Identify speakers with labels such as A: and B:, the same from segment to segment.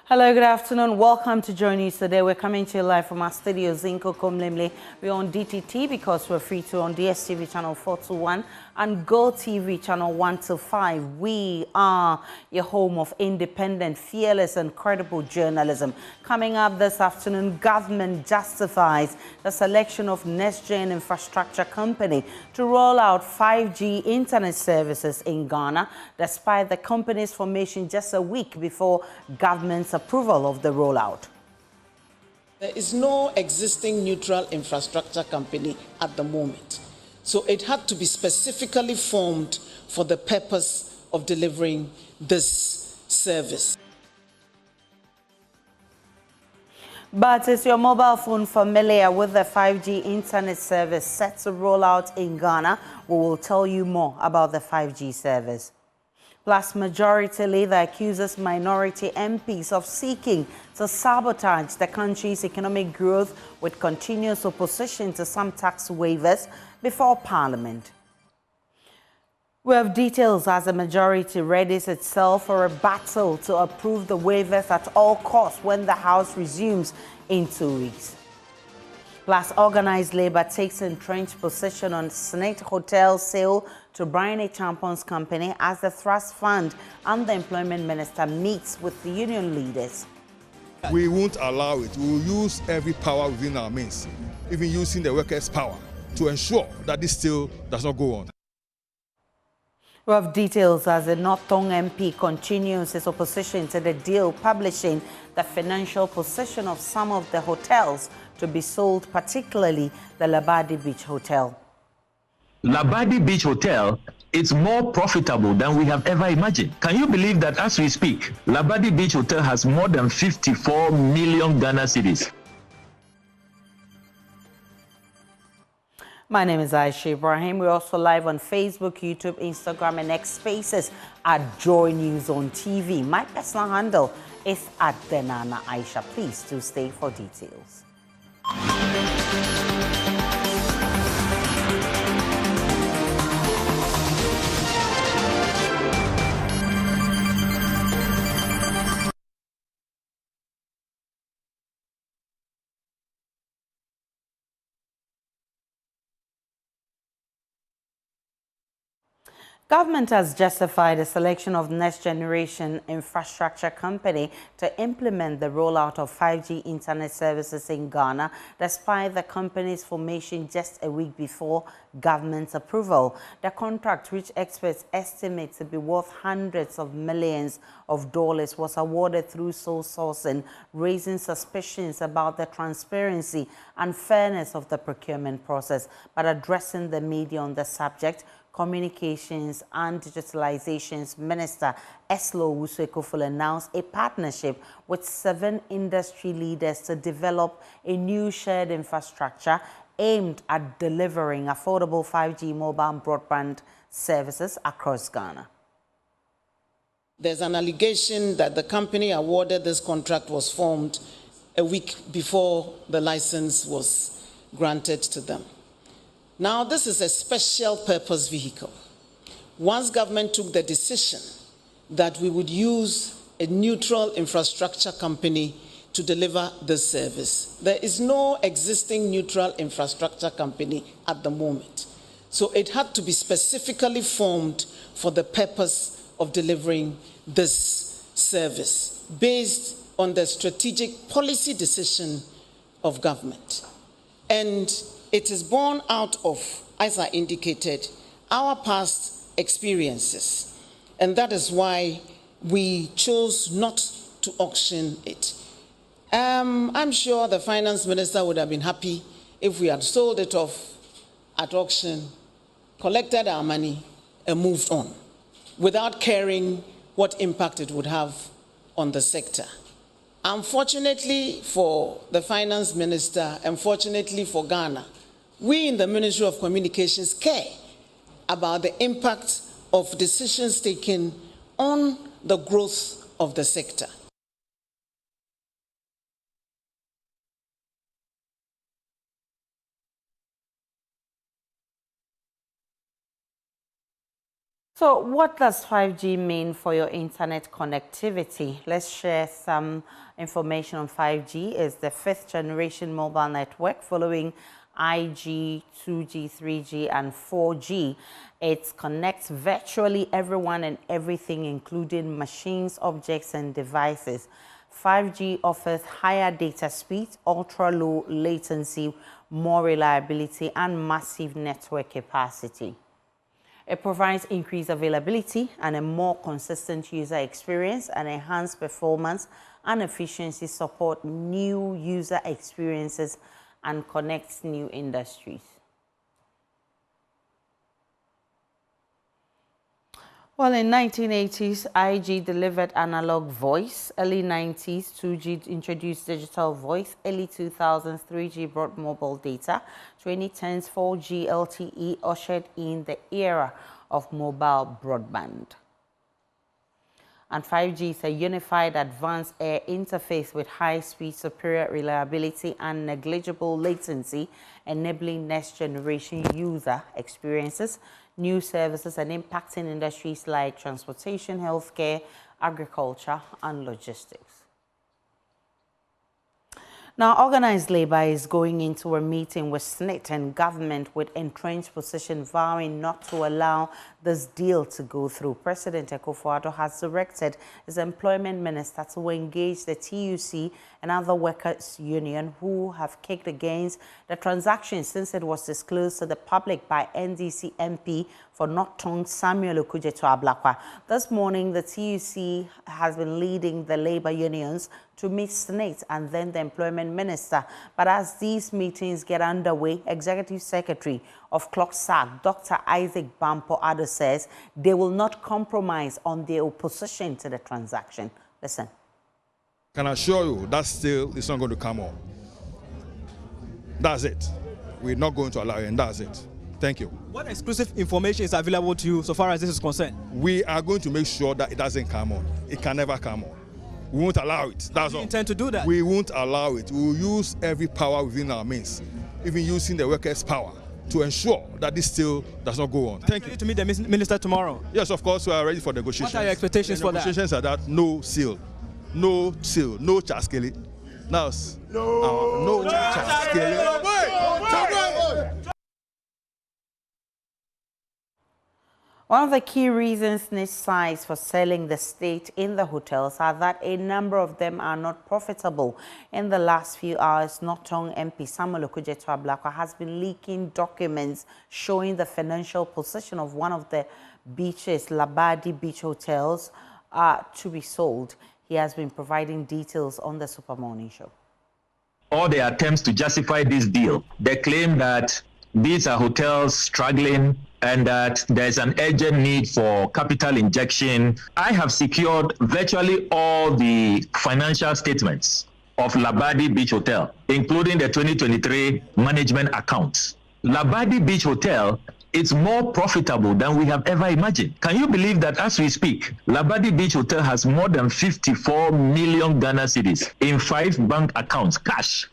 A: Hello, good afternoon. Welcome to JoyNews Today. We're coming to you live from our studios in Kokomlemle. We're on DTT because we're free to on DSTV channel 421 and Go TV channel 125. We are your home of independent, fearless and credible journalism. Coming up this afternoon, government justifies the selection of next-gen infrastructure company to roll out 5G internet services in Ghana, despite the company's formation just a week before government's approval of the rollout.
B: There is no existing neutral infrastructure company at the moment. So it had to be specifically formed for the purpose of delivering this service.
A: But is your mobile phone familiar with the 5G internet service set to roll out in Ghana? We will tell you more about the 5G service. Plus, Majority Leader accuses minority MPs of seeking to sabotage the country's economic growth with continuous opposition to some tax waivers before Parliament. We have details as the majority readies itself for a battle to approve the waivers at all costs when the House resumes in 2 weeks. Plus, organized labor takes entrenched position on SSNIT hotel sale to Brian A. Champon's company as the Trust Fund and the Employment Minister meets with the union leaders.
C: We won't allow it. We will use every power within our means, even using the workers' power, to ensure that this still does not go on.
A: We have details as the North Tong MP continues his opposition to the deal, publishing the financial position of some of the hotels to be sold, particularly the Labadi Beach Hotel.
D: Labadi Beach Hotel is more profitable than we have ever imagined. Can you believe that as we speak, Labadi Beach Hotel has more than 54 million Ghana cedis?
A: My name is Aisha Ibrahim. We're also live on Facebook, YouTube, Instagram, and X Spaces at Joy News on TV. My personal handle is at Denana Aisha. Please do stay for details. Government has justified the selection of next-generation infrastructure company to implement the rollout of 5G internet services in Ghana, despite the company's formation just a week before government's approval. The contract, which experts estimate to be worth hundreds of millions of dollars, was awarded through sole sourcing, raising suspicions about the transparency and fairness of the procurement process. But addressing the media on the subject, Communications and Digitalizations Minister Eslo Owusu-Ekoful announced a partnership with 7 industry leaders to develop a new shared infrastructure aimed at delivering affordable 5G mobile broadband services across Ghana.
B: There's an allegation that the company awarded this contract was formed a week before the license was granted to them. Now, this is a special purpose vehicle. Once government took the decision that we would use a neutral infrastructure company to deliver this service, there is no existing neutral infrastructure company at the moment. So it had to be specifically formed for the purpose of delivering this service based on the strategic policy decision of government. And it is born out of, as I indicated, our past experiences. And that is why we chose not to auction it. I'm sure the finance minister would have been happy if we had sold it off at auction, collected our money, and moved on, without caring what impact it would have on the sector. Unfortunately for the finance minister, unfortunately for Ghana, we in the Ministry of Communications care about the impact of decisions taken on the growth of the sector.
A: So what does 5G mean for your internet connectivity? Let's share some information on 5G. It's the 5th generation mobile network following IG, 2G, 3G, and 4G. It connects virtually everyone and everything, including machines, objects, and devices. 5G offers higher data speed, ultra-low latency, more reliability, and massive network capacity. It provides increased availability and a more consistent user experience, and enhanced performance and efficiency support new user experiences and connects new industries. Well, in 1980s, IG delivered analog voice. Early 90s, 2G introduced digital voice. Early 2000s, 3G brought mobile data. 2010s, 4G LTE ushered in the era of mobile broadband. And 5G is a unified advanced air interface with high speed, superior reliability, and negligible latency, enabling next generation user experiences, new services, and impacting industries like transportation, healthcare, agriculture, and logistics. Now, organized labor is going into a meeting with SSNIT and government with entrenched position, vowing not to allow this deal to go through. President Akufo-Addo has directed his employment minister to engage the TUC and other workers' union who have kicked against the transaction since it was disclosed to the public by NDC MP for Norton Samuel Okudzeto-Ablakwa. This morning, the TUC has been leading the labor unions to meet SSNIT and then the employment minister. But as these meetings get underway, Executive Secretary of ClockSAG, Dr. Isaac Bampo-Addo, says they will not compromise on their opposition to the transaction. Listen.
C: Can assure you that still is not going to come on. That's it. We're not going to allow it, and that's it. Thank you.
E: What exclusive information is available to you so far as this is concerned?
C: We are going to make sure that it doesn't come on. It can never come on. We won't allow it. That's all.
E: You intend to do that?
C: We won't allow it. We will use every power within our means, even using the workers' power, to ensure that this still does not go on. Thank you.
E: To meet the minister tomorrow?
C: Yes, of course, we are ready for negotiations.
E: What are your expectations for that?
C: Negotiations are that no seal, no chaskele. Now, no chaskele.
A: One of the key reasons SSNIT cites for selling the state in the hotels are that a number of them are not profitable. In the last few hours, Norton MP Samuel Okudzeto-Ablakwa has been leaking documents showing the financial position of one of the beaches, Labadi Beach Hotels, to be sold. He has been providing details on the Super Morning Show.
D: All the attempts to justify this deal, they claim that these are hotels struggling and that there's an urgent need for capital injection. I have secured virtually all the financial statements of Labadi Beach Hotel, including the 2023 management accounts. Labadi Beach Hotel, it's more profitable than we have ever imagined. Can you believe that as we speak, Labadi Beach Hotel has more than 54 million Ghana cedis in 5 bank accounts, cash.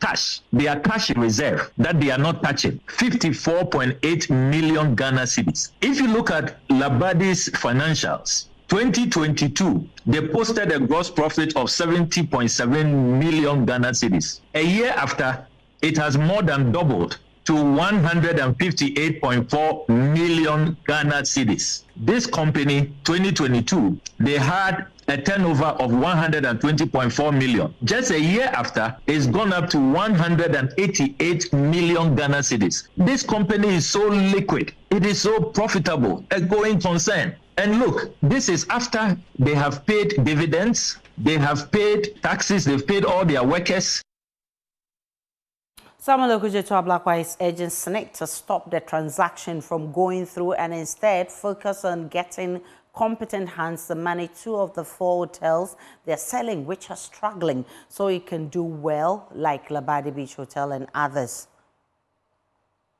D: They are cash in reserve that they are not touching, 54.8 million Ghana cedis. If you look at Labadi's financials, 2022, they posted a gross profit of 70.7 million Ghana cedis. A year after, it has more than doubled to 158.4 million Ghana cedis. This company, 2022, they had a turnover of 120.4 million. Just a year after, it's gone up to 188 million Ghana cedis. This company is so liquid. It is so profitable, a going concern. And look, this is after they have paid dividends, they have paid taxes, they've paid all their workers.
A: Samuel Okudzeto-Ablakwa is urging SSNIT to stop the transaction from going through and instead focus on getting competent hands to manage 2 of the 4 hotels they're selling, which are struggling, so it can do well, like Labadi Beach Hotel and others.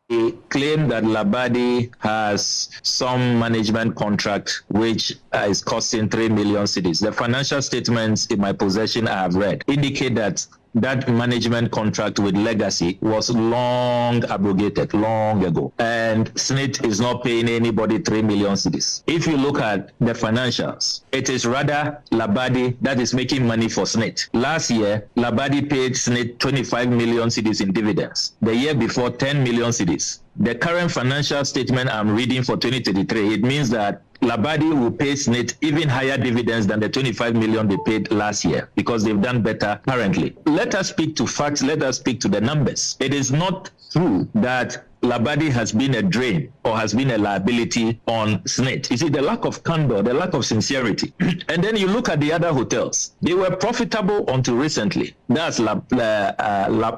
D: They claim that Labadi has some management contract which is costing 3 million cedis. The financial statements in my possession I have read indicate that that management contract with Legacy was long abrogated, long ago. And SSNIT is not paying anybody 3 million cedis. If you look at the financials, it is rather Labadi that is making money for SSNIT. Last year, Labadi paid SSNIT 25 million cedis in dividends. The year before, 10 million cedis. The current financial statement I'm reading for 2023, it means that Labadi will pay SSNIT even higher dividends than the 25 million they paid last year because they've done better currently. Let us speak to facts. Let us speak to the numbers. It is not true that Labadi has been a drain or has been a liability on SSNIT. You see, the lack of candor, the lack of sincerity. And then you look at the other hotels. They were profitable until recently. That's La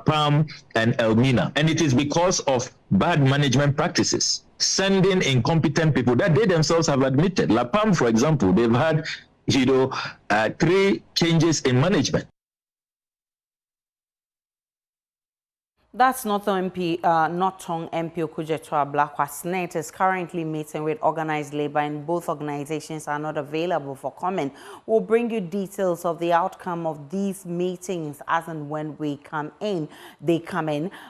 D: Palm and Elmina. And it is because of bad management practices, sending incompetent people that they themselves have admitted. La Palm, for example, they've had 3 changes in management.
A: That's Northern MP, Northern MP Okujetua Blakwa. SSNIT is currently meeting with organized labor, and both organizations are not available for comment. We'll bring you details of the outcome of these meetings as and when they come in.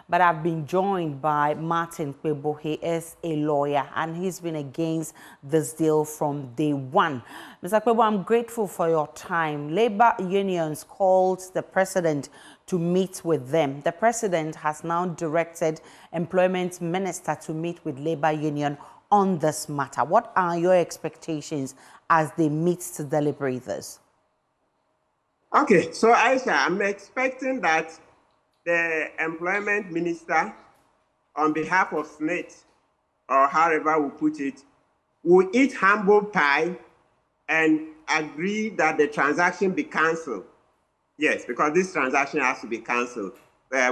A: But I've been joined by Martin Kpebu. He is a lawyer, and he's been against this deal from day one. Mr. Kpebu, I'm grateful for your time. Labor unions called the president to meet with them. The president has now directed Employment Minister to meet with Labor Union on this matter. What are your expectations as they meet to deliberate this?
F: Okay, so Aisha, I'm expecting that the Employment Minister, on behalf of SSNIT, or however we put it, will eat humble pie and agree that the transaction be cancelled. Yes, because this transaction has to be cancelled.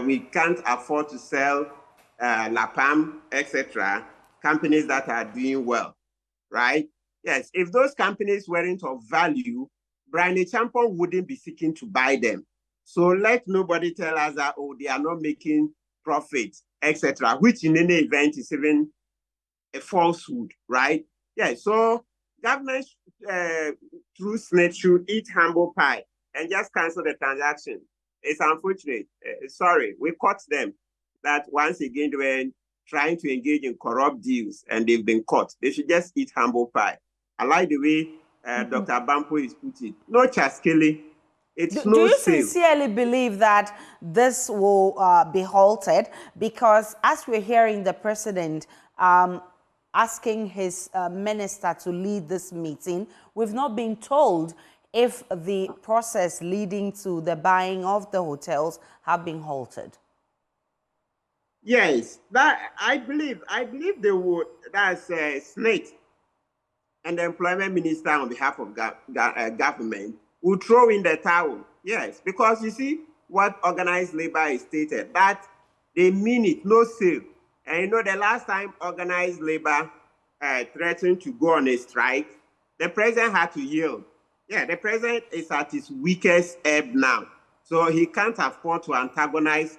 F: We can't afford to sell La Palm, etc., companies that are doing well, right? Yes, if those companies weren't of value, Brian Champon wouldn't be seeking to buy them. So let nobody tell us that, oh, they are not making profit, etc., which in any event is even a falsehood, right? Yeah, so government through SSNIT should eat humble pie and just cancel the transaction. It's unfortunate. Sorry, we caught them that once again they were trying to engage in corrupt deals and they've been caught. They should just eat humble pie. I like the way Dr. Bampo is put it. No chaskele. It's
A: Do you sincerely believe that this will be halted? Because as we're hearing the president asking his minister to lead this meeting, we've not been told if the process leading to the buying of the hotels have been halted.
F: Yes, that I believe they would. That's SSNIT and the employment minister on behalf of government will throw in the towel. Yes, because you see what organized labor is stated, that they mean it, no sale. And you know, the last time organized labor threatened to go on a strike, the president had to yield. Yeah, the president is at his weakest ebb now. So he can't afford to antagonize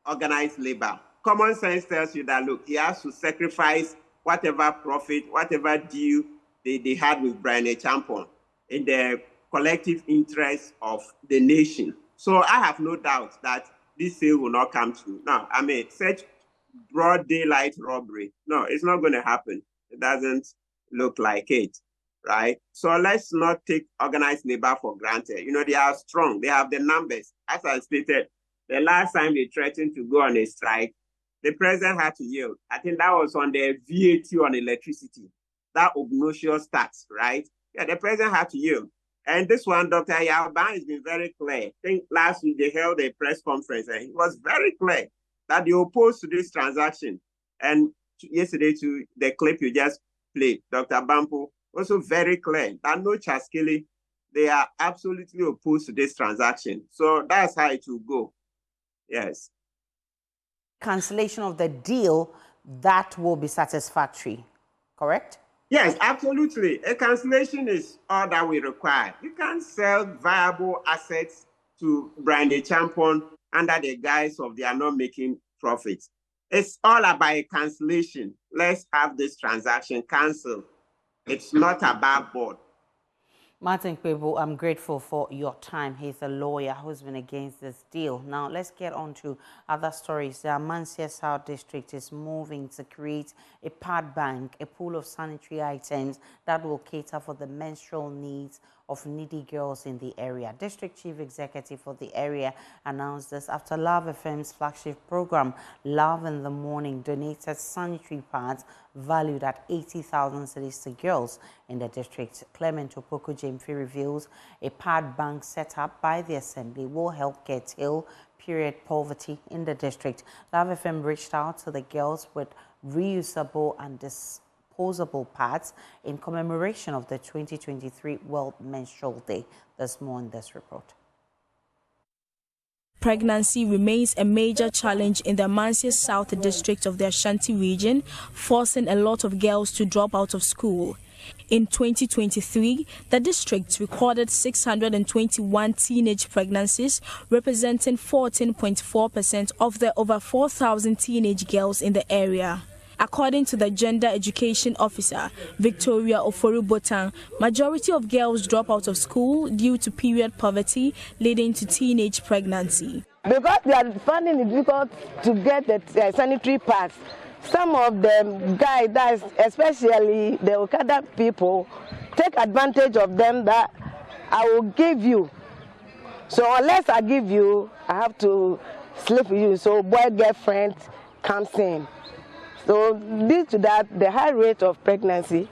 F: organized labor. Common sense tells you that, look, he has to sacrifice whatever profit, whatever deal they had with Brian Champon in the collective interest of the nation. So I have no doubt that this sale will not come through. Now, I mean, such broad daylight robbery, no, it's not going to happen. It doesn't look like it. Right? So let's not take organized labor for granted. You know, they are strong. They have the numbers. As I stated, the last time they threatened to go on a strike, the president had to yield. I think that was on the VAT on electricity. That obnoxious tax, right? Yeah, the president had to yield. And this one, Dr. Yalban has been very clear. I think last week they held a press conference and he was very clear that they opposed to this transaction. And yesterday, to the clip you just played, Dr. Bampo, also very clear that no chaskele, they are absolutely opposed to this transaction. So that's how it will go. Yes.
A: Cancellation of the deal, that will be satisfactory, correct?
F: Yes, absolutely. A cancellation is all that we require. You can't sell viable assets to Brian Champon under the guise of they are not making profits. It's all about a cancellation. Let's have this transaction cancelled. It's not about board.
A: Martin Kpebu, I'm grateful for your time. He's a lawyer who's been against this deal. Now, let's get on to other stories. The Amancia South District is moving to create a pad bank, a pool of sanitary items that will cater for the menstrual needs of needy girls in the area. District Chief Executive for the area announced this after Love FM's flagship program, Love in the Morning, donated sanitary pads valued at 80,000 cedis to girls in the district. Clement Opoku Jemfi reveals a pad bank set up by the Assembly will help curtail period poverty in the district. Love FM reached out to the girls with reusable and disposable pads in commemoration of the 2023 World Menstrual Day. There's more in this report.
G: Pregnancy remains a major challenge in the Amancia South District of the Ashanti region, forcing a lot of girls to drop out of school. In 2023, the district recorded 621 teenage pregnancies, representing 14.4% of the over 4,000 teenage girls in the area. According to the Gender Education Officer, Victoria Ofori-Botan, majority of girls drop out of school due to period poverty leading to teenage pregnancy.
H: Because they are finding it difficult to get the sanitary pads. Some of them guys, especially the Okada people, take advantage of them that I will give you. So unless I give you, I have to sleep with you. So boy girlfriend comes in. So due to that, the high rate of pregnancy.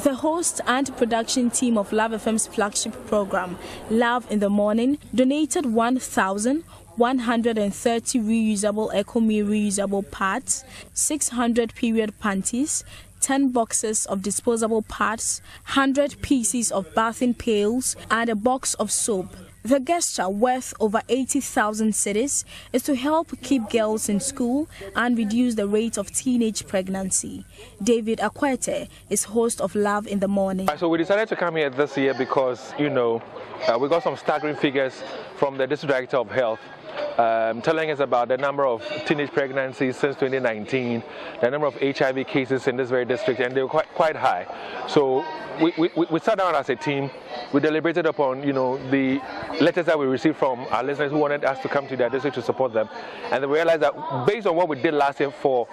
G: The host and production team of Love FM's flagship program, Love in the Morning, donated 1,130 reusable Ecomi reusable pads, 600 period panties, 10 boxes of disposable pads, 100 pieces of bathing pails, and a box of soap. The gesture, worth over 80,000 cedis, is to help keep girls in school and reduce the rate of teenage pregnancy. David Akwete is host of Love in the Morning.
I: So we decided to come here this year because, we got some staggering figures from the District Director of Health telling us about the number of teenage pregnancies since 2019, the number of HIV cases in this very district, and they were quite high. So we sat down as a team, we deliberated upon, the letters that we received from our listeners who wanted us to come to their district to support them, and then we realized that based on what we did last year for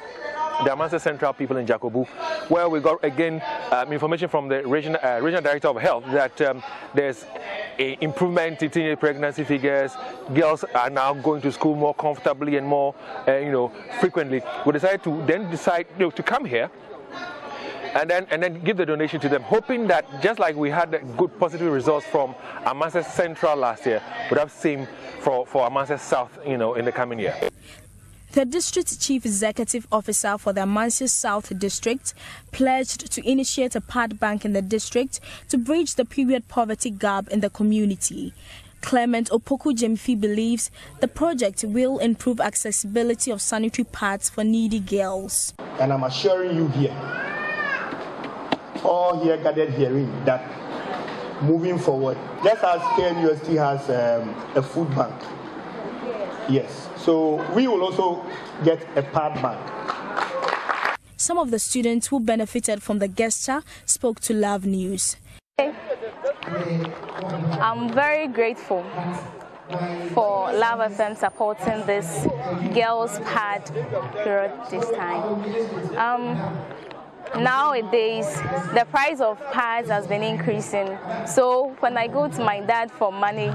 I: the Amancia Central people in Kpebu, where we got again information from the regional director of health that there's an improvement in teenage pregnancy figures. Girls are now going to school more comfortably and more, frequently. We decided to come here and then give the donation to them, hoping that just like we had good positive results from Amancia Central last year, we'd have seen for Amancia South, in the coming year.
G: The District Chief Executive Officer for the Amancia South District pledged to initiate a pad bank in the district to bridge the period poverty gap in the community. Clement Opoku Jemfi believes the project will improve accessibility of sanitary pads for needy girls.
J: And I'm assuring you here, all here gathered hearing, that moving forward, just as KNUST has a food bank, yes, so we will also get a pad bank.
G: Some of the students who benefited from the gesture spoke to Love News.
K: I'm very grateful for Love FM supporting this girls' pad period this time. Nowadays, the price of pads has been increasing. So when I go to my dad for money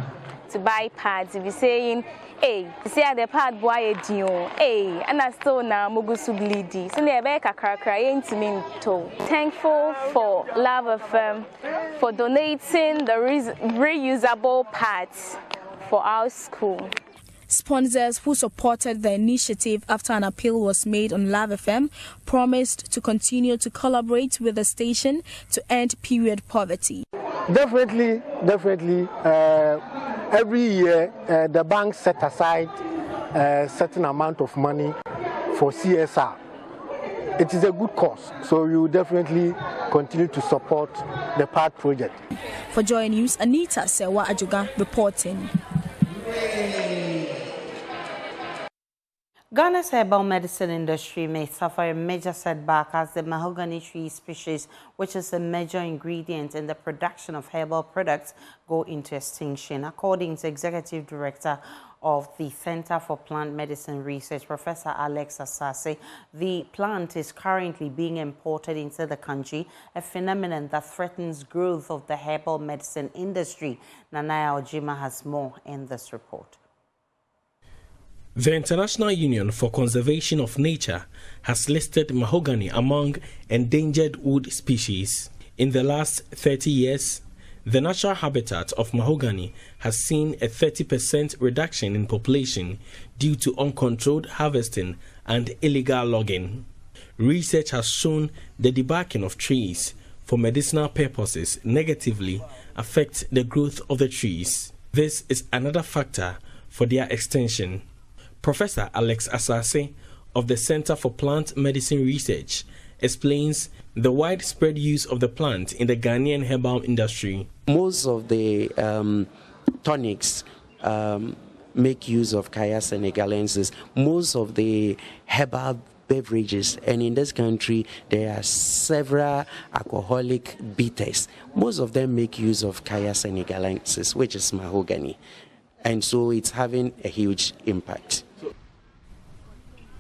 K: to buy pads, he'll be saying, hey, see the pad boy hey, and I still now mugusu bleedy. So thankful for Love FM for donating the reusable pads for our school.
G: Sponsors who supported the initiative after an appeal was made on Love FM promised to continue to collaborate with the station to end period poverty.
J: Definitely. Every year, the bank set aside a certain amount of money for CSR. It is a good cause, so we will definitely continue to support the PAD project.
G: For Joy News, Anita Sewa Ajuga reporting.
A: Ghana's herbal medicine industry may suffer a major setback as the mahogany tree species, which is a major ingredient in the production of herbal products, go into extinction. According to Executive Director of the Center for Plant Medicine Research, Professor Alex Asase, the plant is currently being imported into the country, a phenomenon that threatens growth of the herbal medicine industry. Nanaya Ojima has more in this report.
L: The International Union for Conservation of Nature has listed mahogany among endangered wood species. In the last 30 years, the natural habitat of mahogany has seen a 30% reduction in population due to uncontrolled harvesting and illegal logging. Research has shown the debarking of trees for medicinal purposes negatively affects the growth of the trees. This is another factor for their extinction. Professor Alex Asase of the Center for Plant Medicine Research explains the widespread use of the plant in the Ghanaian herbal industry.
M: Most of the tonics make use of Caya senegalensis. Most of the herbal beverages, and in this country there are several alcoholic bitters. Most of them make use of Caya senegalensis, which is mahogany, and so it's having a huge impact.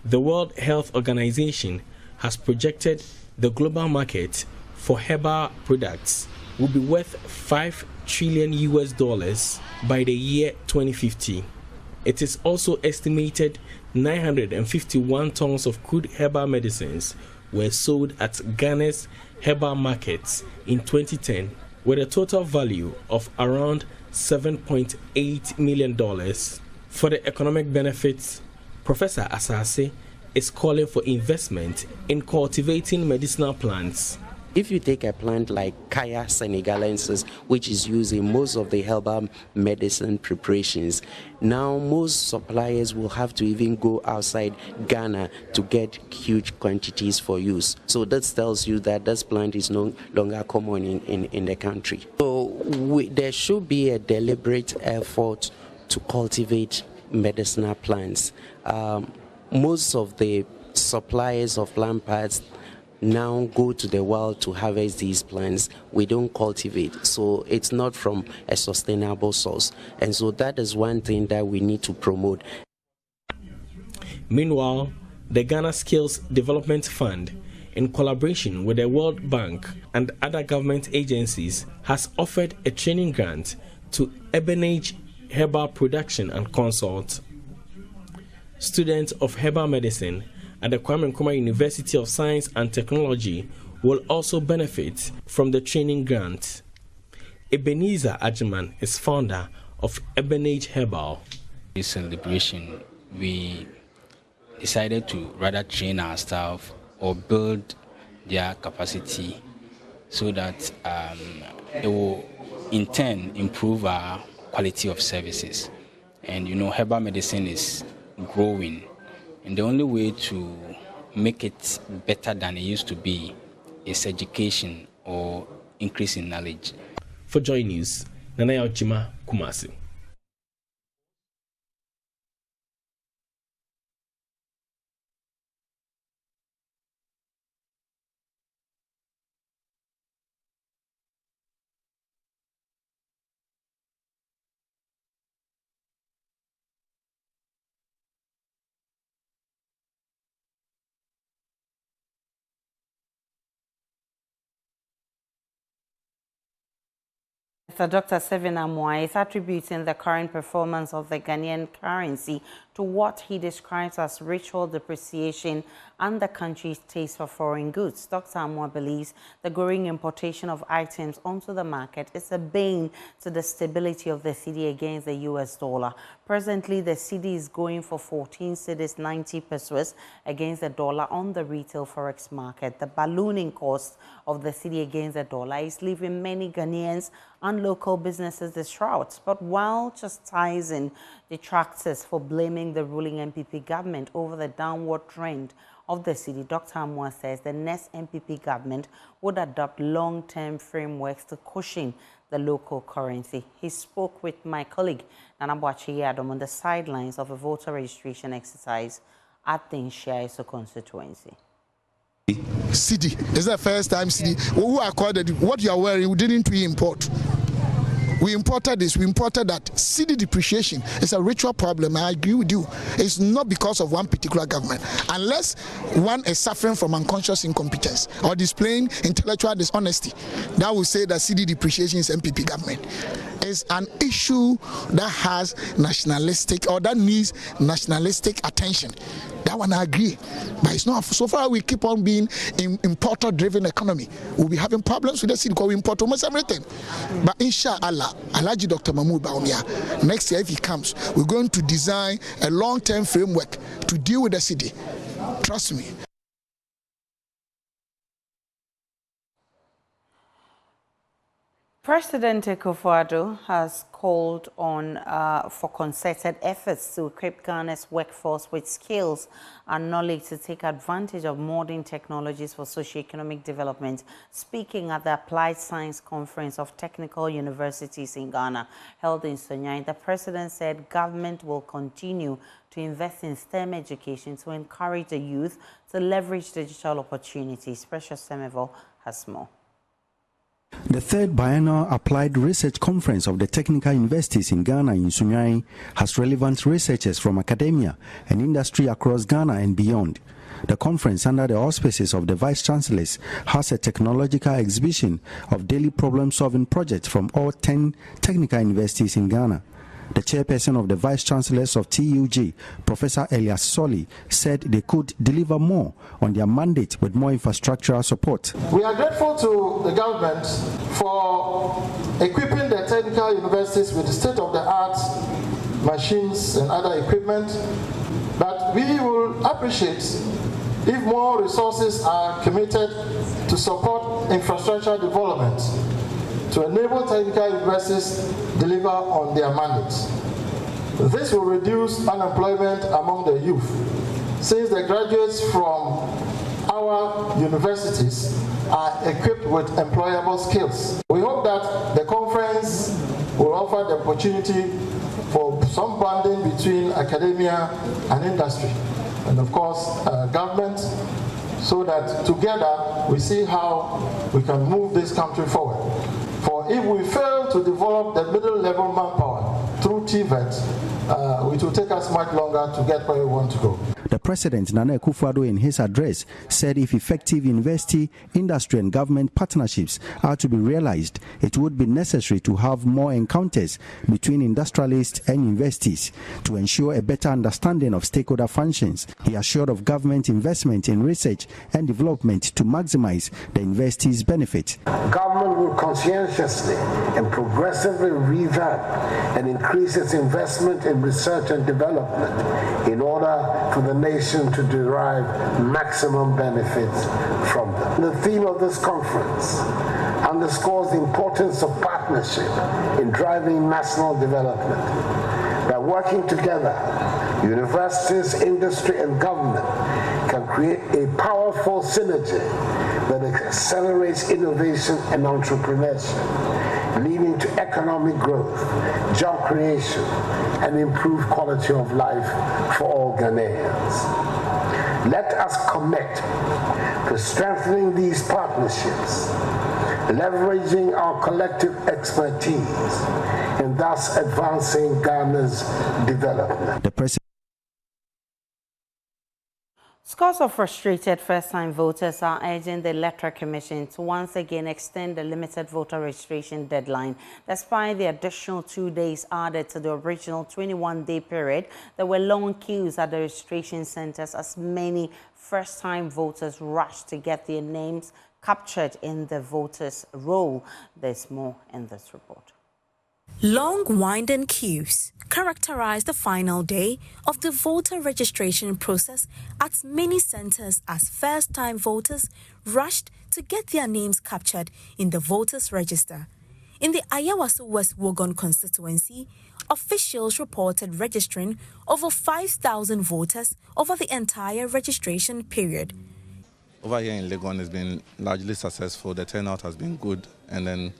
L: The World Health Organization has projected the global market for herbal products will be worth $5 trillion by the year 2050. It is also estimated 951 tons of crude herbal medicines were sold at Ghana's herbal markets in 2010, with a total value of around $7.8 million. For the economic benefits, Professor Asase is calling for investment in cultivating medicinal plants.
M: If you take a plant like Caya senegalensis, which is used in most of the herbal medicine preparations, now most suppliers will have to even go outside Ghana to get huge quantities for use. So that tells you that this plant is no longer common in the country. So there should be a deliberate effort to cultivate medicinal plants. Most of the suppliers of plant parts now go to the wild to harvest these plants. We don't cultivate, so it's not from a sustainable source, and so that is one thing that we need to promote.
L: Meanwhile, the Ghana Skills Development Fund, in collaboration with the World Bank and other government agencies, has offered a training grant to Ebenage Herbal Production and Consult. Students of herbal medicine at the Kwame Nkrumah University of Science and Technology will also benefit from the training grant. Ebenezer Ajiman is founder of Ebenage Herbal.
N: This celebration, we decided to rather train our staff or build their capacity so that it will in turn improve our quality of services. And you know, herbal medicine is growing, and the only way to make it better than it used to be is education or increase in knowledge.
L: For Joy News, Nanaya Ojima, Kumasi.
A: Dr. Sevin Amoy is attributing the current performance of the Ghanaian currency to what he describes as ritual depreciation and the country's taste for foreign goods. Dr. Amoy believes the growing importation of items onto the market is a bane to the stability of the cedi against the US dollar. Presently, the cedi is going for 14 cedis 90 pesos against the dollar on the retail forex market. The ballooning cost of the cedi against the dollar is leaving many Ghanaians and local businesses distraught. But while chastising detractors for blaming the ruling MPP government over the downward trend of the cedi, Dr. Amoy says the next MPP government would adopt long-term frameworks to cushion the local currency. He spoke with my colleague Nana Boachiye Adam on the sidelines of a voter registration exercise at the Nshiaiso constituency.
O: CD. It's the first time CD. Who accorded what you are wearing, didn't we import? We imported this, we imported that. CD depreciation is a ritual problem. I agree with you. It's not because of one particular government. Unless one is suffering from unconscious incompetence or displaying intellectual dishonesty, that will say that CD depreciation is MPP government. It's an issue that has nationalistic or that needs nationalistic attention. That one I agree. But it's not, so far we keep on being in importer-driven economy. We'll be having problems with the city because we import almost everything. But inshallah, Alhaji Dr. Mahmoud Bawumia, next year if he comes, we're going to design a long-term framework to deal with the city. Trust me.
A: President Akufo-Addo has called on for concerted efforts to equip Ghana's workforce with skills and knowledge to take advantage of modern technologies for socio-economic development. Speaking at the Applied Science Conference of Technical Universities in Ghana, held in Sunyani, the president said government will continue to invest in STEM education to encourage the youth to leverage digital opportunities. Precious Semevo has more.
P: The third biennial Applied Research Conference of the Technical Universities in Ghana in Sunyani has relevant researchers from academia and industry across Ghana and beyond. The conference, under the auspices of the Vice Chancellors, has a technological exhibition of daily problem-solving projects from all 10 technical universities in Ghana. The chairperson of the Vice Chancellors of TUG, Professor Elias Soli, said they could deliver more on their mandate with more infrastructural support.
Q: We are grateful to the government for equipping the technical universities with state-of-the-art machines and other equipment, but we will appreciate if more resources are committed to support infrastructure development to enable technical universities deliver on their mandates. This will reduce unemployment among the youth, since the graduates from our universities are equipped with employable skills. We hope that the conference will offer the opportunity for some bonding between academia and industry, and of course government, so that together we see how we can move this country forward. For if we fail to develop the middle-level manpower through TVET, it will take us much longer to get where we want to go.
P: The President, Nana Akufo-Addo, in his address, said if effective university, industry and government partnerships are to be realized, it would be necessary to have more encounters between industrialists and universities to ensure a better understanding of stakeholder functions. He assured of government investment in research and development to maximize the university's benefit.
R: Government will conscientiously and progressively revamp and increase its investment in research and development in order for the nation to derive maximum benefits from them. The theme of this conference underscores the importance of partnership in driving national development. By working together, universities, industry, and government can create a powerful synergy that accelerates innovation and entrepreneurship, leading to economic growth, job creation, and improved quality of life for all Ghanaians. Let us commit to strengthening these partnerships, leveraging our collective expertise, and thus advancing Ghana's development.
A: Scores of frustrated first-time voters are urging the Electoral Commission to once again extend the limited voter registration deadline. Despite the additional 2 days added to the original 21-day period, there were long queues at the registration centers as many first-time voters rushed to get their names captured in the voters' roll. There's more in this report.
S: Long, winding queues characterized the final day of the voter registration process at many centers as first-time voters rushed to get their names captured in the voters' register. In the Ayawaso West Wogon constituency, officials reported registering over 5,000 voters over the entire registration period.
T: Over here in Legon has been largely successful. The turnout has been good, and then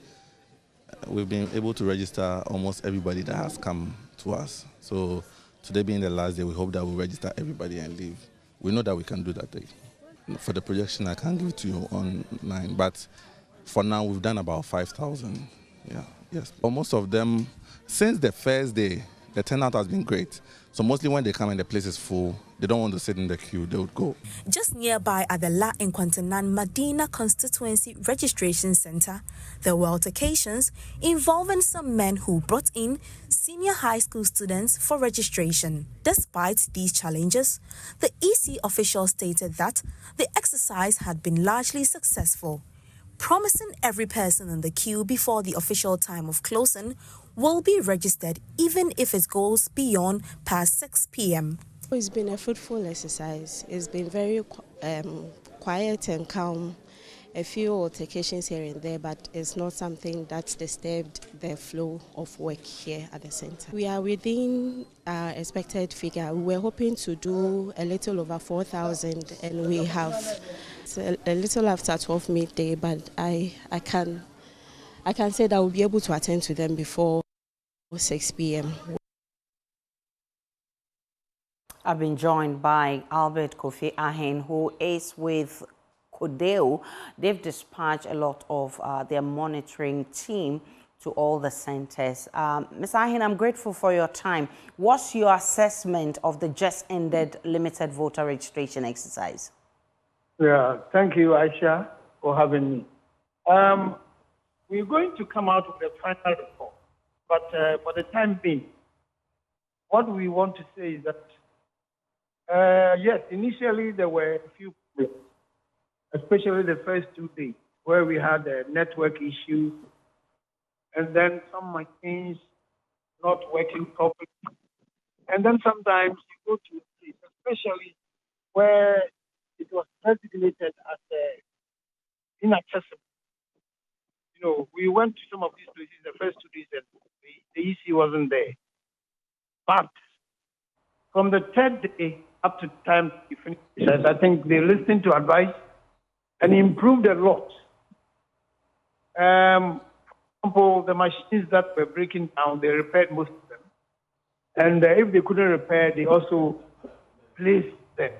T: we've been able to register almost everybody that has come to us. So today being the last day, we hope that we'll register everybody and leave. We know that we can do that day. For the projection, I can't give it to you online, but for now, we've done about 5,000. Yeah, yes. But most of them, since the first day, the turnout has been great. So mostly when they come and the place is full, they don't want to sit in the queue, they would go.
S: Just nearby at the La Nkwantanan Medina Constituency Registration Center, there were altercations involving some men who brought in senior high school students for registration. Despite these challenges, the EC official stated that the exercise had been largely successful, promising every person in the queue before the official time of closing will be registered even if it goes beyond past 6 p.m.
U: It's been a fruitful exercise. It's been very quiet and calm. A few altercations here and there, but it's not something that's disturbed the flow of work here at the center. We are within our expected figure. We were hoping to do a little over 4,000, and we have a little after 12 midday, but I can say that we'll be able to attend to them before 6 p.m.
A: I've been joined by Albert Kofi Ahen, who is with Kpebu. They've dispatched a lot of their monitoring team to all the centers. Ms. Ahen, I'm grateful for your time. What's your assessment of the just ended limited voter registration exercise?
V: Yeah, thank you, Aisha, for having me. We're going to come out with a final report, but for the time being, what we want to say is that, yes, initially there were a few problems, especially the first 2 days, where we had a network issue, and then some machines not working properly. And then sometimes you go to a place, especially where it was designated as inaccessible. You know, we went to some of these places the first 2 days and the EC wasn't there. But from the third day up to the time we finished, I think they listened to advice and improved a lot. For example, the machines that were breaking down, they repaired most of them. And if they couldn't repair, they also placed them.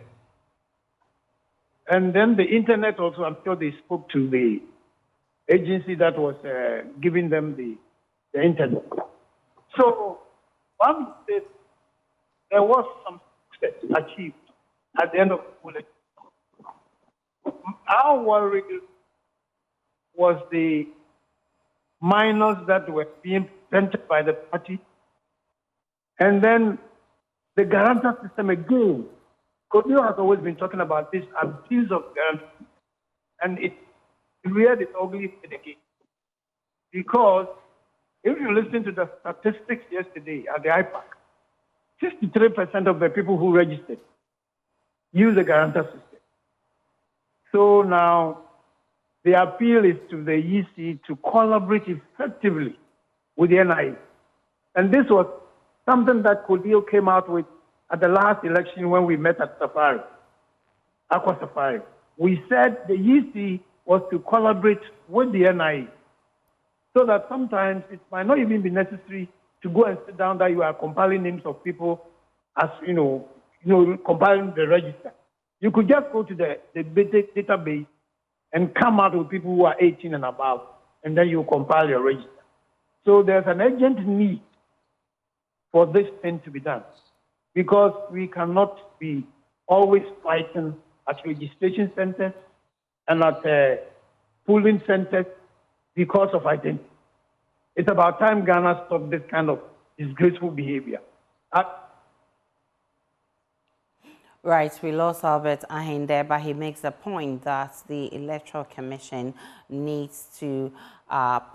V: And then the internet also, I'm sure they spoke to the agency that was giving them the internet. So one said there was some success achieved at the end of the bullet. Our worry was the minors that were being presented by the party. And then the guarantor system again. Kpebu has always been talking about this abuse of guarantee. And it reared its ugly head again. Because if you listen to the statistics yesterday at the IPAC, 63% of the people who registered use the guarantor system. So now the appeal is to the EC to collaborate effectively with the NIA. And this was something that Kpebu came out with at the last election when we met at Safari, Aqua Safari. We said the EC was to collaborate with the NIA so that sometimes it might not even be necessary to go and sit down that you are compiling names of people as, compiling the register. You could just go to the database and come out with people who are 18 and above, and then you compile your register. So there's an urgent need for this thing to be done because we cannot be always fighting at registration centers and at polling centers because of identity. It's about time Ghana stopped this kind of disgraceful behavior.
A: Right, we lost Albert Ahen there, but he makes the point that the Electoral Commission needs to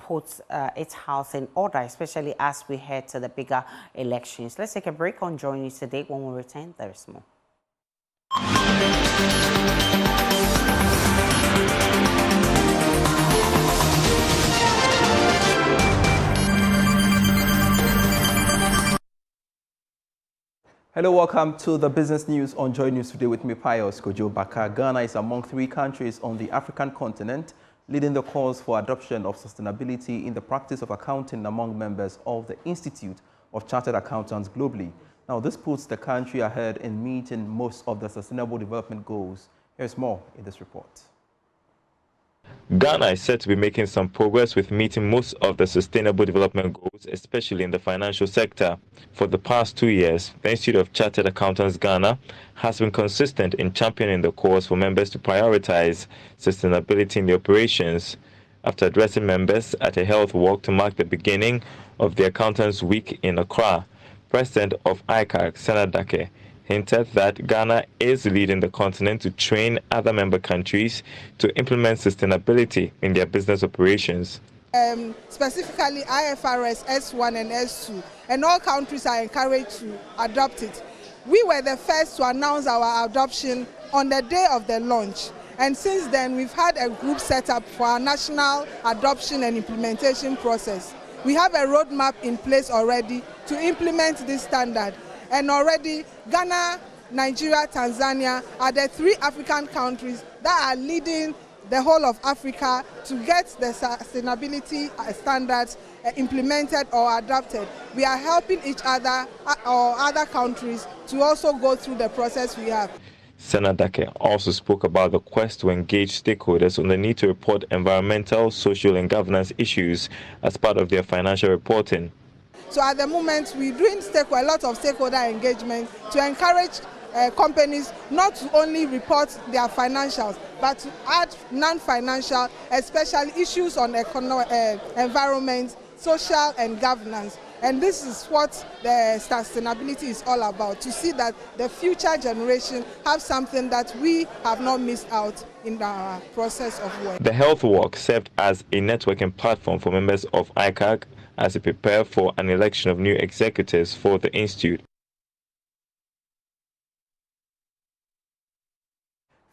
A: put its house in order, especially as we head to the bigger elections. Let's take a break on JoyNews Today. When we return, there is more.
W: Hello, welcome to the business news on JoyNews Today with me, Pius Kojo Baka. Ghana is among 3 countries on the African continent leading the calls for adoption of sustainability in the practice of accounting among members of the Institute of Chartered Accountants globally. Now, this puts the country ahead in meeting most of the Sustainable Development Goals. Here's more in this report.
B: Ghana is said to be making some progress with meeting most of the Sustainable Development Goals, especially in the financial sector. For the past 2 years, the Institute of Chartered Accountants Ghana has been consistent in championing the cause for members to prioritize sustainability in the operations. After addressing members at a health walk to mark the beginning of the Accountants Week in Accra, President of ICAG, Senna Dake, hinted that Ghana is leading the continent to train other member countries to implement sustainability in their business operations.
C: Specifically IFRS S1 and S2, and all countries are encouraged to adopt it. We were the first to announce our adoption on the day of the launch, and since then we've had a group set up for our national adoption and implementation process. We have a roadmap in place already to implement this standard, and already Ghana, Nigeria, Tanzania are the 3 African countries that are leading the whole of Africa to get the sustainability standards implemented or adopted. We are helping each other or other countries to also go through the process we have.
B: Senna Dake also spoke about the quest to engage stakeholders on the need to report environmental, social and governance issues as part of their financial reporting.
C: So at the moment, we're doing a lot of stakeholder engagement to encourage companies not to only report their financials, but to add non-financial, especially issues on environment, social and governance. And this is what the sustainability is all about, to see that the future generation have something that we have not missed out in our process of work.
B: The Health Walk served as a networking platform for members of ICAG as they prepare for an election of new executives for the Institute.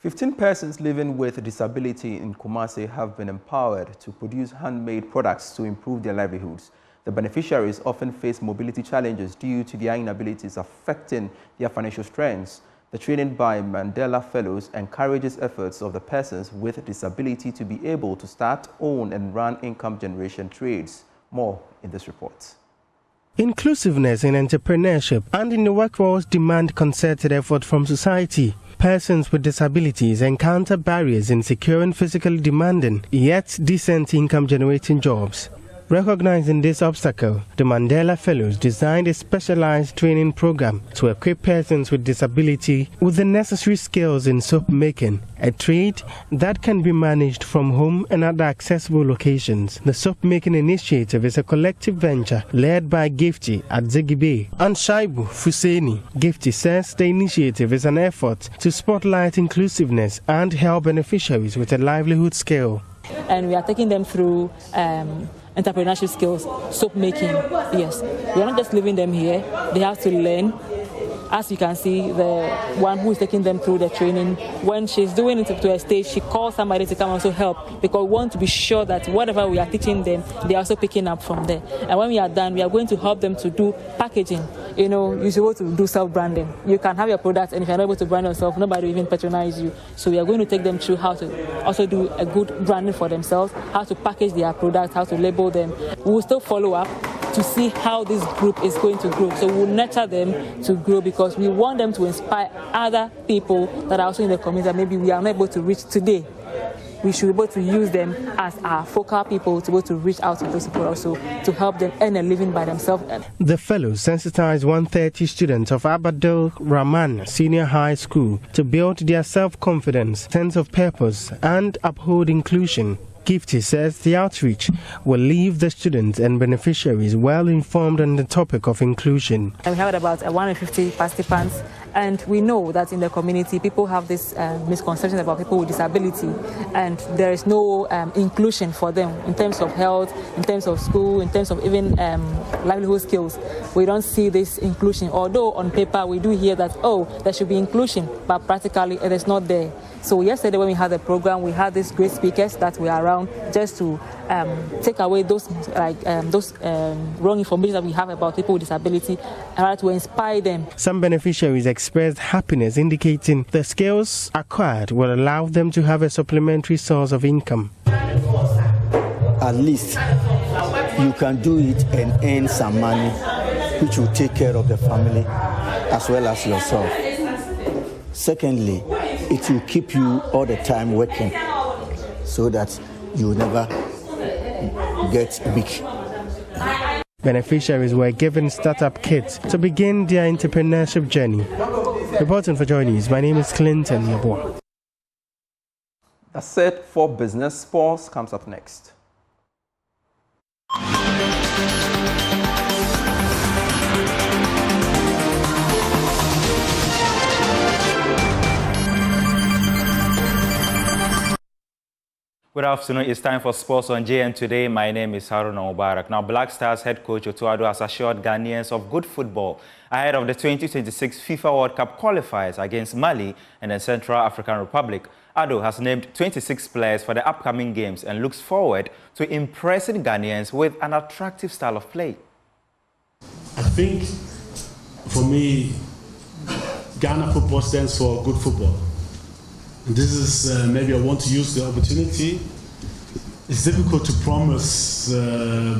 W: 15 persons living with disability in Kumasi have been empowered to produce handmade products to improve their livelihoods. The beneficiaries often face mobility challenges due to their inabilities affecting their financial strengths. The training by Mandela Fellows encourages efforts of the persons with disability to be able to start, own and run income generation trades. More in this report.
E: Inclusiveness in entrepreneurship and in the workforce demand concerted effort from society. Persons with disabilities encounter barriers in securing physically demanding yet decent income-generating jobs. Recognizing this obstacle, the Mandela Fellows designed a specialized training program to equip persons with disability with the necessary skills in soap making, a trade that can be managed from home and other accessible locations. The soap making initiative is a collective venture led by Gifty at Zegibe and Shaibu Fuseni. Gifty says the initiative is an effort to spotlight inclusiveness and help beneficiaries with a livelihood skill.
X: And we are taking them through entrepreneurship skills, soap making. Yes, we are not just leaving them here, they have to learn. As you can see, the one who is taking them through the training, when she's doing it to a stage, she calls somebody to come also help, because we want to be sure that whatever we are teaching them, they are also picking up from there. And when we are done, we are going to help them to do packaging. You know, you're supposed to do self-branding. You can have your products, and if you're not able to brand yourself, nobody will even patronize you. So we are going to take them through how to also do a good branding for themselves, how to package their products, how to label them. We will still follow up to see how this group is going to grow. So we'll nurture them to grow, because we want them to inspire other people that are also in the community that maybe we are not able to reach today. We should be able to use them as our focal people to be able to reach out to those people also, to help them earn a living by themselves.
E: The fellows sensitized 130 students of Abdul Rahman Senior High School to build their self-confidence, sense of purpose and uphold inclusion. Gifty says the outreach will leave the students and beneficiaries well informed on the topic of inclusion.
X: We have about 150 participants, and we know that in the community people have this misconception about people with disability, and there is no inclusion for them in terms of health, in terms of school, in terms of even livelihood skills. We don't see this inclusion, although on paper we do hear that, oh, there should be inclusion, but practically it is not there. So yesterday when we had the program, we had these great speakers that were around just to take away those wrong information that we have about people with disability, and to inspire them.
E: Some beneficiaries expressed happiness, indicating the skills acquired will allow them to have a supplementary source of income.
Y: At least you can do it and earn some money
D: which will take care of the family as well as yourself. Secondly, it will keep you all the time working so that you will never get weak.
E: Beneficiaries were given startup kits to begin their entrepreneurship journey. Reporting for JoyNews, my name is Clinton Yeboah.
W: That's it for Business. Sports comes up next.
F: Good afternoon. It's time for sports on JN Today. My name is Haruna Mubarak. Now, Black Stars head coach Otuado has assured Ghanaians of good football ahead of the 2026 FIFA World Cup qualifiers against Mali and the Central African Republic. Ado has named 26 players for the upcoming games and looks forward to impressing Ghanaians with an attractive style of play.
H: I think, for me, Ghana football stands for good football. And this is, maybe I want to use the opportunity. It's difficult to promise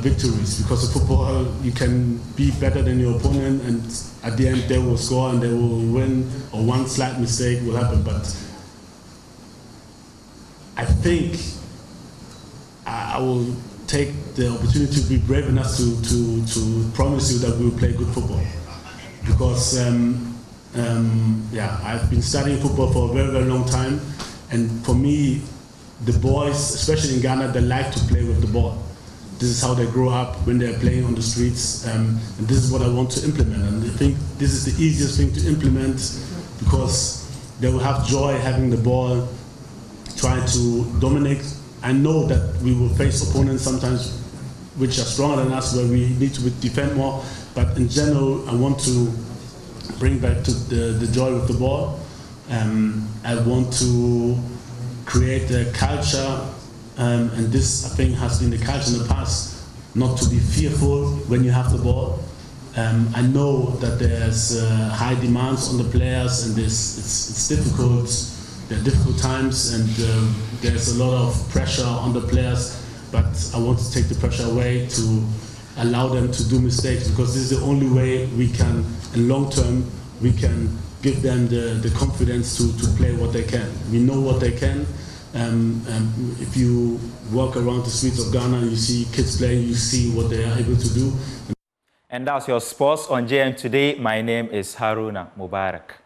H: victories because of football, you can be better than your opponent and at the end they will score and they will win, or one slight mistake will happen. But I think I will take the opportunity to be brave enough to promise you that we will play good football. Because I've been studying football for a very, very long time, and for me, the boys, especially in Ghana, they like to play with the ball. This is how they grow up when they're playing on the streets, and this is what I want to implement. And I think this is the easiest thing to implement because they will have joy having the ball, trying to dominate. I know that we will face opponents sometimes which are stronger than us, where we need to defend more, but in general, I want to bring back to the joy with the ball. I want to create a culture, and this I think has been the culture in the past, not to be fearful when you have the ball. I know that there's high demands on the players, and it's difficult. There are difficult times, and there's a lot of pressure on the players, but I want to take the pressure away to allow them to do mistakes, because this is the only way we can, in long term, we can give them the confidence to play what they can. We know what they can. If you walk around the streets of Ghana and you see kids playing, you see what they are able to do.
F: And that's your sports on JN Today. My name is Haruna Mubarak.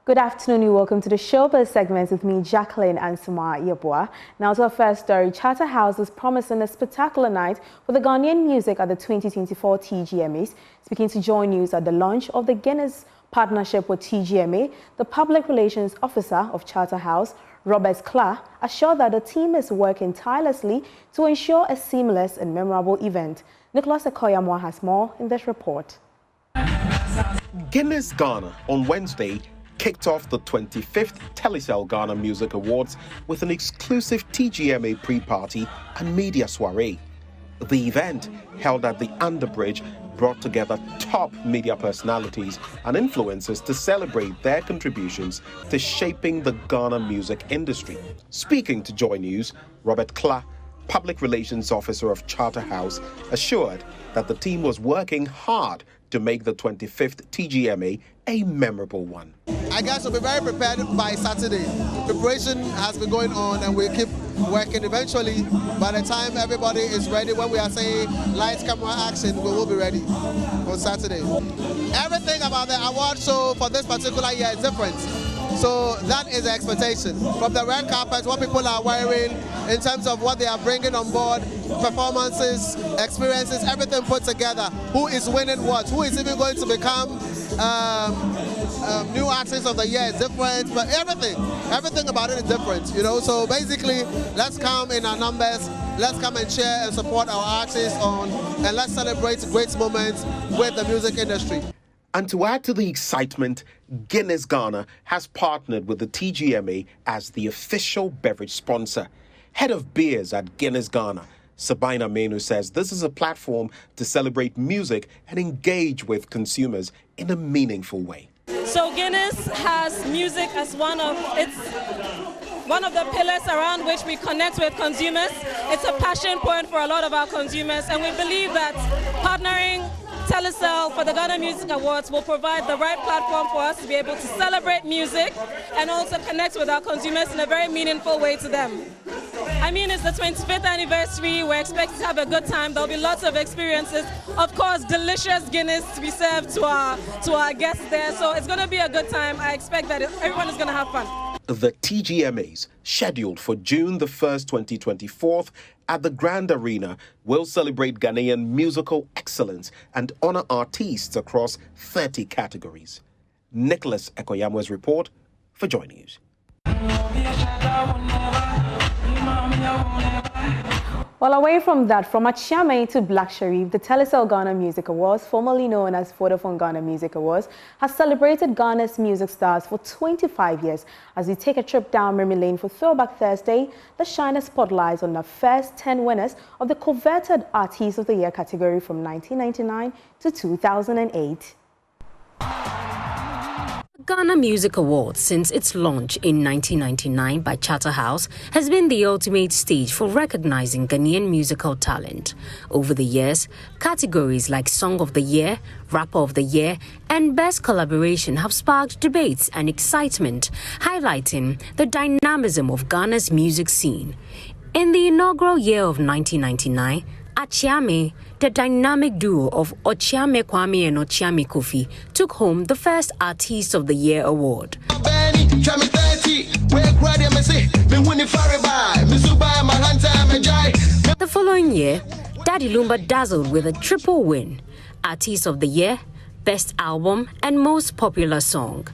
I: Good afternoon and welcome to the Showbiz segment with me, Jacqueline and Suma Yeboah. Now to our first story, Charterhouse is promising a spectacular night for the Ghanaian music at the 2024 TGMAs. Speaking to JoyNews at the launch of the Guinness partnership with TGMA, the Public Relations Officer of Charterhouse, Robert Kla, assured that the team is working tirelessly to ensure a seamless and memorable event. Nicholas Ekoyamwa has more in this report.
Y: Guinness Ghana on Wednesday kicked off the 25th Telecel Ghana Music Awards with an exclusive TGMA pre-party and media soiree. The event, held at the Underbridge, brought together top media personalities and influencers to celebrate their contributions to shaping the Ghana music industry. Speaking to Joy News, Robert Kla, Public Relations Officer of Charterhouse, assured that the team was working hard to make the 25th TGMA a memorable one.
Z: I guess we'll be very prepared by Saturday. Preparation has been going on and we keep working. Eventually, by the time everybody is ready, when we are saying lights, camera, action, we will be ready on Saturday. Everything about the award show for this particular year is different. So that is the expectation. From the red carpet, what people are wearing, in terms of what they are bringing on board, performances, experiences, everything put together. Who is winning what? Who is even going to become new artist of the year is different, but everything about it is different, you know. So basically, let's come in our numbers, let's come and share and support our artists and let's celebrate great moments with the music industry.
Y: And to add to the excitement, Guinness Ghana has partnered with the TGMA as the official beverage sponsor. Head of beers at Guinness Ghana, Sabina Menu, says this is a platform to celebrate music and engage with consumers in a meaningful way.
G: So Guinness has music as one of the pillars around which we connect with consumers. It's a passion point for a lot of our consumers, and we believe that partnering Telecel for the Ghana Music Awards will provide the right platform for us to be able to celebrate music and also connect with our consumers in a very meaningful way to them. I mean, it's the 25th anniversary. We're expecting to have a good time. There'll be lots of experiences. Of course, delicious Guinness to be served to our guests there. So it's going to be a good time. I expect that everyone is going to have fun.
Y: The TGMAs, scheduled for June the 1st, 2024 at the Grand Arena, will celebrate Ghanaian musical excellence and honor artists across 30 categories. Nicholas Ekoyamwe's report for JoyNews.
I: Well, away from that, from Achiame to Black Sharif, the Telecel Ghana Music Awards, formerly known as Vodafone Ghana Music Awards, has celebrated Ghana's music stars for 25 years. As we take a trip down memory lane for Throwback Thursday, the shiner spotlights on the first 10 winners of the coveted Artist of the Year category from 1999 to 2008.
J: Ghana Music Awards, since its launch in 1999 by Charterhouse, has been the ultimate stage for recognizing Ghanaian musical talent. Over the years, categories like Song of the Year, Rapper of the Year, and Best Collaboration have sparked debates and excitement, highlighting the dynamism of Ghana's music scene. In the inaugural year of 1999, Achiame, the dynamic duo of Ochiame Kwame and Ochiame Kofi, took home the first Artist of the Year award. The following year, Daddy Lumba dazzled with a triple win: Artist of the Year, Best Album, and Most Popular Song.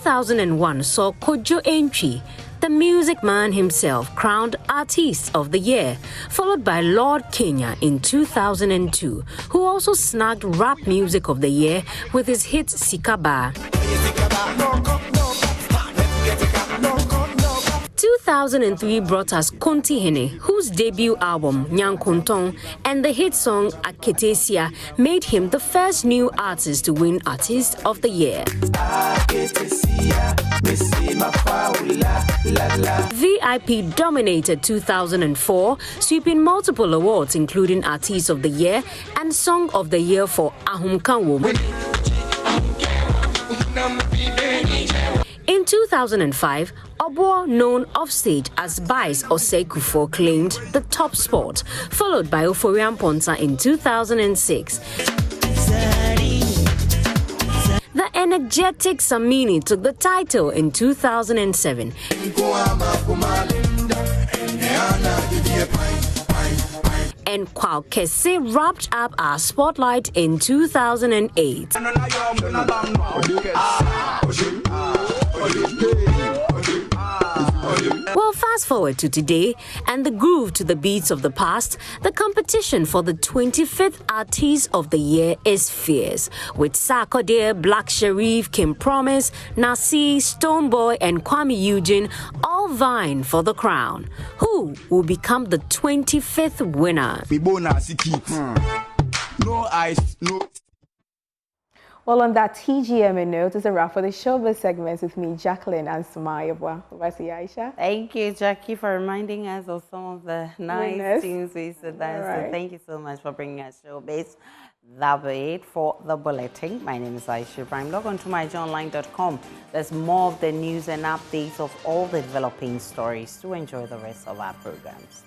J: 2001 saw Kojo Entry, the music man himself, crowned Artist of the Year, followed by Lord Kenya in 2002, who also snagged Rap Music of the Year with his hit Sikaba. 2003 brought us Konti Hene, whose debut album, Nyankontong, and the hit song Aketesia made him the first new artist to win Artist of the Year. VIP dominated 2004, sweeping multiple awards including Artist of the Year and Song of the Year for Ahumkan Woman. In 2005, Obo, known offstage as Bice Osekufo, claimed the top spot, followed by Oforian Ponta in 2006. The energetic Samini took the title in 2007. And Kwao Kese wrapped up our spotlight in 2008. Well, fast forward to today, and the groove to the beats of the past, the competition for the 25th Artist of the Year is fierce, with Sarkodie, Black Sharif, Kim Promise, Nasi, Stoneboy, and Kwame Eugene all vying for the crown. Who will become the 25th winner?
K: No ice, no.
I: Well, on that TGMA note, it's a wrap for the showbiz segments with me, Jacqueline and Sumaya. Over to you, Aisha.
A: Thank you, Jackie, for reminding us of some of the nice things we said.
I: Right.
A: So thank you so much for bringing us showbiz. That'll be it for the bulletin. My name is Aisha Ibrahim. Log on to myjoyonline.com. There's more of the news and updates of all the developing stories to enjoy the rest of our programs.